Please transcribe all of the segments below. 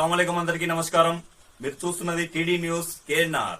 అస్సలాముఅలైకుం అందరికీ నమస్కారం. మీరు చూస్తున్నది TD news KNR.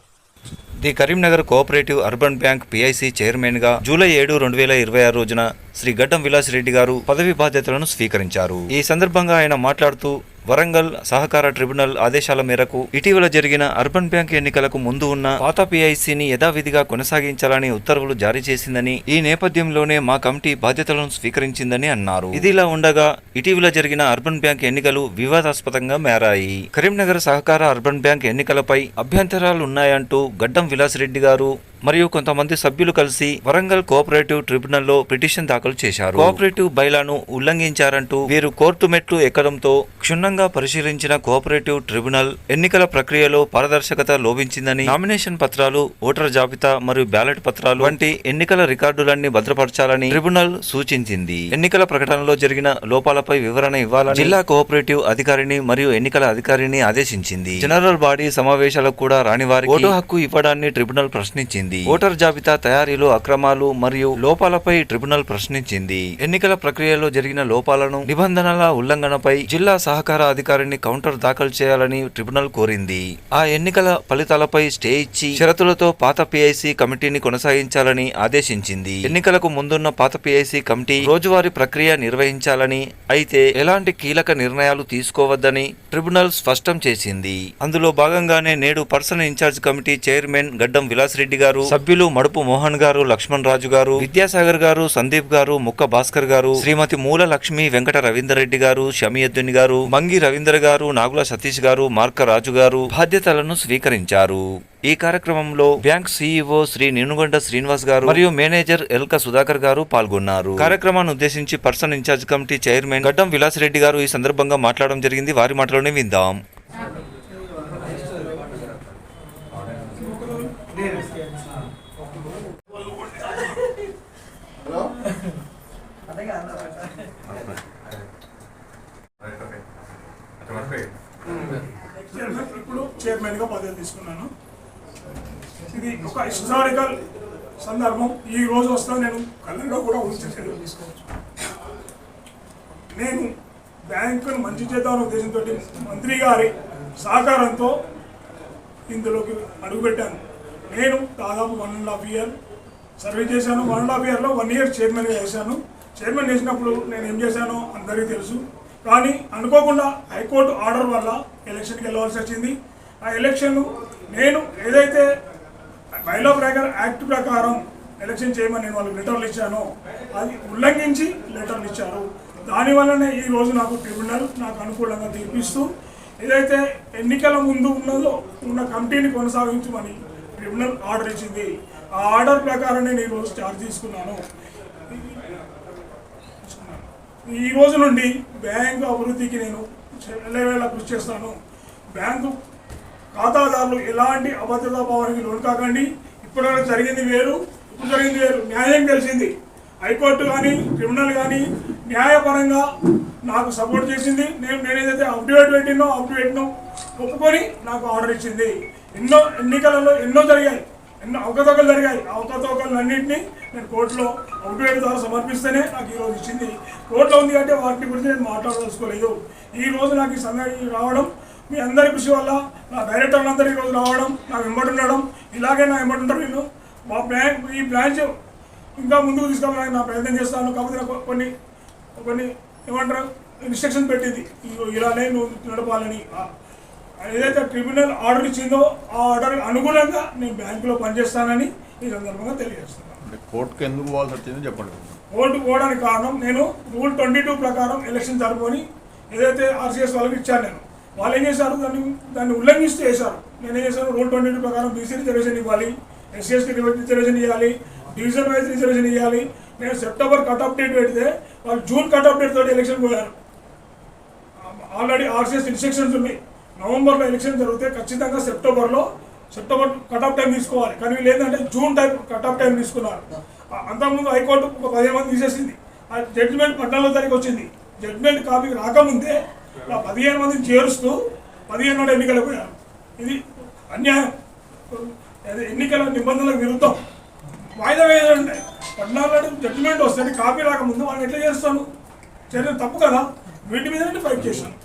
The Karimnagar cooperative urban bank PIC చైర్మన్గా జూలై 7, 2026 రోజున శ్రీ గడ్డం విలాస్ రెడ్డి గారు పదవి బాధ్యతలను స్వీకరించారు. ఈ సందర్భంగా ఆయన మాట్లాడుతూ వరంగల్ సహకార ట్రిబ్యునల్ ఆదేశాల మేరకు ఇటీవల జరిగిన అర్బన్ బ్యాంక్ ఎన్నికలకు ముందు ఉన్న పాత పిఐసిని యథావిధిగా కొనసాగించాలని ఉత్తర్వులు జారీ చేసిందని, ఈ నేపథ్యంలోనే మా కమిటీ బాధ్యతలను స్వీకరించిందని అన్నారు. ఇదిలా ఉండగా ఇటీవల జరిగిన అర్బన్ బ్యాంక్ ఎన్నికలు వివాదాస్పదంగా మారాయి. కరీంనగర్ సహకార అర్బన్ బ్యాంక్ ఎన్నికలపై అభ్యంతరాలున్నాయంటూ గడ్డం విలాస్ రెడ్డి గారు మరియు కొంతమంది సభ్యులు కలిసి వరంగల్ కోఆపరేటివ్ ట్రిబ్యునల్లో పిటిషన్ దాఖలు చేశారు. కోఆపరేటివ్ బైలాను ఉల్లంఘించారంటూ వీరు కోర్టు మెట్లు ఎక్కడంతో క్షుణ్ణంగా పరిశీలించిన కోఆపరేటివ్ ట్రిబ్యునల్ ఎన్నికల ప్రక్రియలో పారదర్శకత లోపించిందని, నామినేషన్ పత్రాలు, ఓటర్ జాబితా మరియు బ్యాలెట్ పత్రాలు వంటి ఎన్నికల రికార్డులన్నీ భద్రపరచాలని ట్రిబ్యునల్ సూచించింది. ఎన్నికల ప్రకటనలో జరిగిన లోపాలపై వివరణ ఇవ్వాలని జిల్లా కోఆపరేటివ్ అధికారిని మరియు ఎన్నికల అధికారిని ఆదేశించింది. జనరల్ బాడీ సమావేశాలకు కూడా రాని వారికి ఓటు హక్కు ఇవ్వడాన్ని ట్రిబ్యునల్ ప్రశ్నించింది. ఓటర్ జాబితా తయారీలో అక్రమాలు మరియు లోపాలపై ట్రిబ్యునల్ ప్రశ్నించింది. ఎన్నికల ప్రక్రియలో జరిగిన లోపాలను, నిబంధనల ఉల్లంఘనపై జిల్లా సహకార అధికారిని కౌంటర్ దాఖలు చేయాలని ట్రిబ్యునల్ కోరింది. ఆ ఎన్నికల ఫలితాలపై స్టే ఇచ్చి షరతులతో పాత పిఐసి కమిటీని కొనసాగించాలని ఆదేశించింది. ఎన్నికలకు ముందున్న పాత పిఐసి కమిటీ రోజువారీ ప్రక్రియ నిర్వహించాలని, అయితే ఎలాంటి కీలక నిర్ణయాలు తీసుకోవద్దని ట్రిబ్యునల్ స్పష్టం చేసింది. అందులో భాగంగానే నేడు పర్సనల్ ఇన్ఛార్జ్ కమిటీ చైర్మన్ గడ్డం విలాస్ రెడ్డి గారు, సభ్యులు మడుపు మోహన్ గారు, లక్ష్మణ్ రాజు గారు, విద్యాసాగర్ గారు, సందీప్ గారు, ముక్క భాస్కర్ గారు, శ్రీమతి మూల లక్ష్మి, వెంకట రవీందర్ రెడ్డి గారు, షమియద్దుని గారు, మంగి రవీందర్ గారు, నాగుల సతీష్ గారు, మార్క రాజు గారు బాధ్యతలను స్వీకరించారు. ఈ కార్యక్రమంలో బ్యాంక్ సీఈఓ శ్రీ నినుగొండ శ్రీనివాస్ గారు మరియు మేనేజర్ ఎల్క సుధాకర్ గారు పాల్గొన్నారు. కార్యక్రమాన్ని ఉద్దేశించి పర్సనల్ ఇన్ఛార్జ్ కమిటీ చైర్మన్ గడ్డం విలాస్ రెడ్డి గారు ఈ సందర్భంగా మాట్లాడడం జరిగింది. వారి మాటలోనే విందాం. ఇప్పుడు చైర్మన్గా పదవి తీసుకున్నాను. ఇది ఒక హిస్టారికల్ సందర్భం. ఈ రోజు వస్తా నేను కళ్ళలో కూడా ఉంచలేదు. తీసుకోవచ్చు. నేను బ్యాంకును మంచి చేద్దామనే ఉద్దేశంతో మంత్రి గారి సహకారంతో ఇందులోకి అడుగుపెట్టాను. నేను దాదాపు 1.5 year సర్వీస్ చేశాను. 1.5 yearలో 1 year చైర్మన్గా చేశాను. చైర్మన్ చేసినప్పుడు నేను ఏం చేశానో అందరికీ తెలుసు. కానీ అనుకోకుండా హైకోర్టు ఆర్డర్ వల్ల ఎలక్షన్కి వెళ్ళవలసి వచ్చింది. ఆ ఎలక్షన్ నేను ఏదైతే బైలా ప్రకారం యాక్ట్ ప్రకారం ఎలక్షన్ చేయమని నేను వాళ్ళకి లెటర్లు ఇచ్చానో అది ఉల్లంఘించి లెటర్లు ఇచ్చారు. దానివల్లనే ఈరోజు నాకు ట్రిబ్యునల్ నాకు అనుకూలంగా తీర్పిస్తూ ఏదైతే ఎన్నికల ముందు ఉన్న కమిటీని కొనసాగించమని ట్రిబ్యునల్ ఆర్డర్ ఇచ్చింది. ఆ ఆర్డర్ ప్రకారం నేను ఈరోజు ఛార్జ్ తీసుకున్నాను. ఈ రోజు నుండి బ్యాంకు అభివృద్ధికి నేను ఎల్లవేళ కృషి చేస్తాను. బ్యాంకు ఖాతాదారులు ఎలాంటి అభద్రతా భావానికి లోను కాకండి. ఇప్పటివరకు జరిగింది వేరు, ఇప్పుడు జరిగింది వేరు. న్యాయం తెలిసింది. హైకోర్టు కానీ ట్రిబ్యునల్ కానీ న్యాయపరంగా నాకు సపోర్ట్ చేసింది. నేనేదైతే అప్డేట్ పెట్టినో ఒప్పుకొని నాకు ఆర్డర్ ఇచ్చింది. ఎన్నో ఎన్నికలలో ఎన్నో జరిగాయి, ఎన్నో అవకతవకలు జరిగాయి. ఆ అవకతవకలన్నింటినీ నేను కోర్టులో అప్డేట్ ద్వారా సమర్పిస్తేనే నాకు ఈరోజు ఇచ్చింది. కోర్టులో ఉంది అంటే వాటి గురించి నేను మాట్లాడదలుచుకోలేదు. ఈరోజు నాకు ఈ సందర్భం రావడం మీ అందరి కృషి వల్ల, నా డైరెక్టర్లందరూ ఈరోజు రావడం, నాకు వెంబడి ఉండడం, ఇలాగే నా వెంబడి ఉంటారు. నేను ఈ బ్రాంచ్ ఇంకా ముందుకు తీసుకెళ్ళడానికి నా ప్రయత్నం చేస్తాను. కాకపోతే నాకు కొన్ని ఏమంటారు ఇన్స్ట్రక్షన్ పెట్టింది, ఇలానే నువ్వు నడపాలని. ఏదైతే ట్రిబ్యునల్ ఆర్డర్ ఇచ్చిందో ఆ ఆర్డర్ అనుగుణంగా నేను బ్యాంకులో పనిచేస్తానని ఈ సందర్భంగా తెలియజేస్తున్నాను. కోర్టుకు ఎందుకు పోవాల్సి వచ్చిందో చెప్పండి. కోర్టుకు పోవడానికి కారణం నేను రూల్ 22 ప్రకారం ఎలక్షన్ జరుపుకొని ఏదైతే ఆర్సీఎస్ వాళ్ళకి ఇచ్చాను. నేను వాళ్ళు ఏం చేశారు, దాన్ని ఉల్లంఘిస్తూ చేశారు. నేనేం చేశాను, రూల్ 22 ప్రకారం బీసీ రిజర్వేషన్ ఇవ్వాలి, ఎస్సీఎస్టీ రిజర్వేషన్ ఇవ్వాలి, డివిజన్ వైజ్ రిజర్వేషన్ ఇవ్వాలి. నేను సెప్టెంబర్ కట్ ఆఫ్ డేట్ పెడితే వాళ్ళు జూన్ కట్ ఆఫ్ డేట్ తోటి ఎలక్షన్ పోయారు. ఆల్రెడీ ఆర్సీఎస్ ఇన్స్ట్రక్షన్స్ ఉన్నాయి. నవంబర్లో ఎలక్షన్ జరిగితే ఖచ్చితంగా సెప్టెంబర్ కట్ ఆఫ్ టైం తీసుకోవాలి. కానీ వీళ్ళు ఏంటంటే జూన్ కట్ ఆఫ్ టైం తీసుకున్నారు. అంతకుముందు హైకోర్టు ఒక 15 మంది తీసేసింది. ఆ జడ్జిమెంట్ 14వ తారీఖు వచ్చింది. జడ్జిమెంట్ కాపీకి రాకముందే 15 మందిని చేరుస్తూ 15 నాడు ఎన్నికలకు పోయారు. ఇది అన్యాయం. ఎన్నికల నిబంధనలకు విరుద్ధం. వాయిదా వేయాలంటే 14 నాడు జడ్జిమెంట్ వస్తే కాపీ రాకముందు వాళ్ళు ఎట్లా చేస్తాను? చర్య తప్పు కదా. వీటి మీద ఫైట్ చేశాను.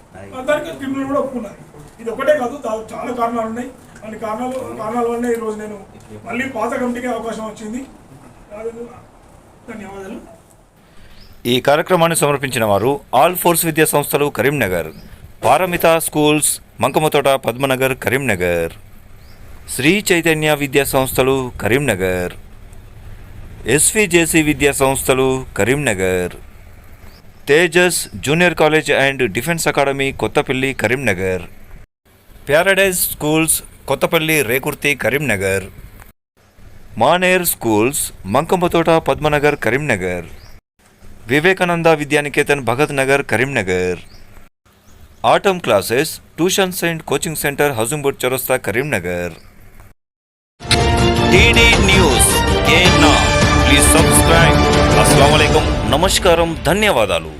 దానికి ట్రిబ్యునల్ కూడా ఒప్పుకున్నారు. ఇది ఒకటే కాదు, చాలా కారణాలు ఉన్నాయి. అన్ని కారణాల వల్లనే ఈరోజు నేను మళ్ళీ పాత కమిటీకి అవకాశం వచ్చింది. ధన్యవాదాలు. ఈ కార్యక్రమాన్ని సమర్పించిన వారు ఆల్ ఫోర్స్ విద్యా సంస్థలు కరీంనగర్, పారమిత స్కూల్స్ మంకమతోట పద్మనగర్ కరీంనగర్, శ్రీ చైతన్య విద్యా సంస్థలు కరీంనగర్, ఎస్విజేసి విద్యా సంస్థలు Karimnagar, Tejas junior college and defence academy Kothapalli Karimnagar, Paradise schools Kothapalli Rekurthi Karimnagar, Maner schools Mankammathota Padmanagar Karimnagar, Vivekananda Vidyanikethan Bhagat Nagar Karimnagar, Atom classes tuitions and coaching centre హజుంబుట్ చౌరస్తా Karimnagar. TD news please subscribe. అస్సలాము అలైకుం, నమస్కారం, ధన్యవాదాలు.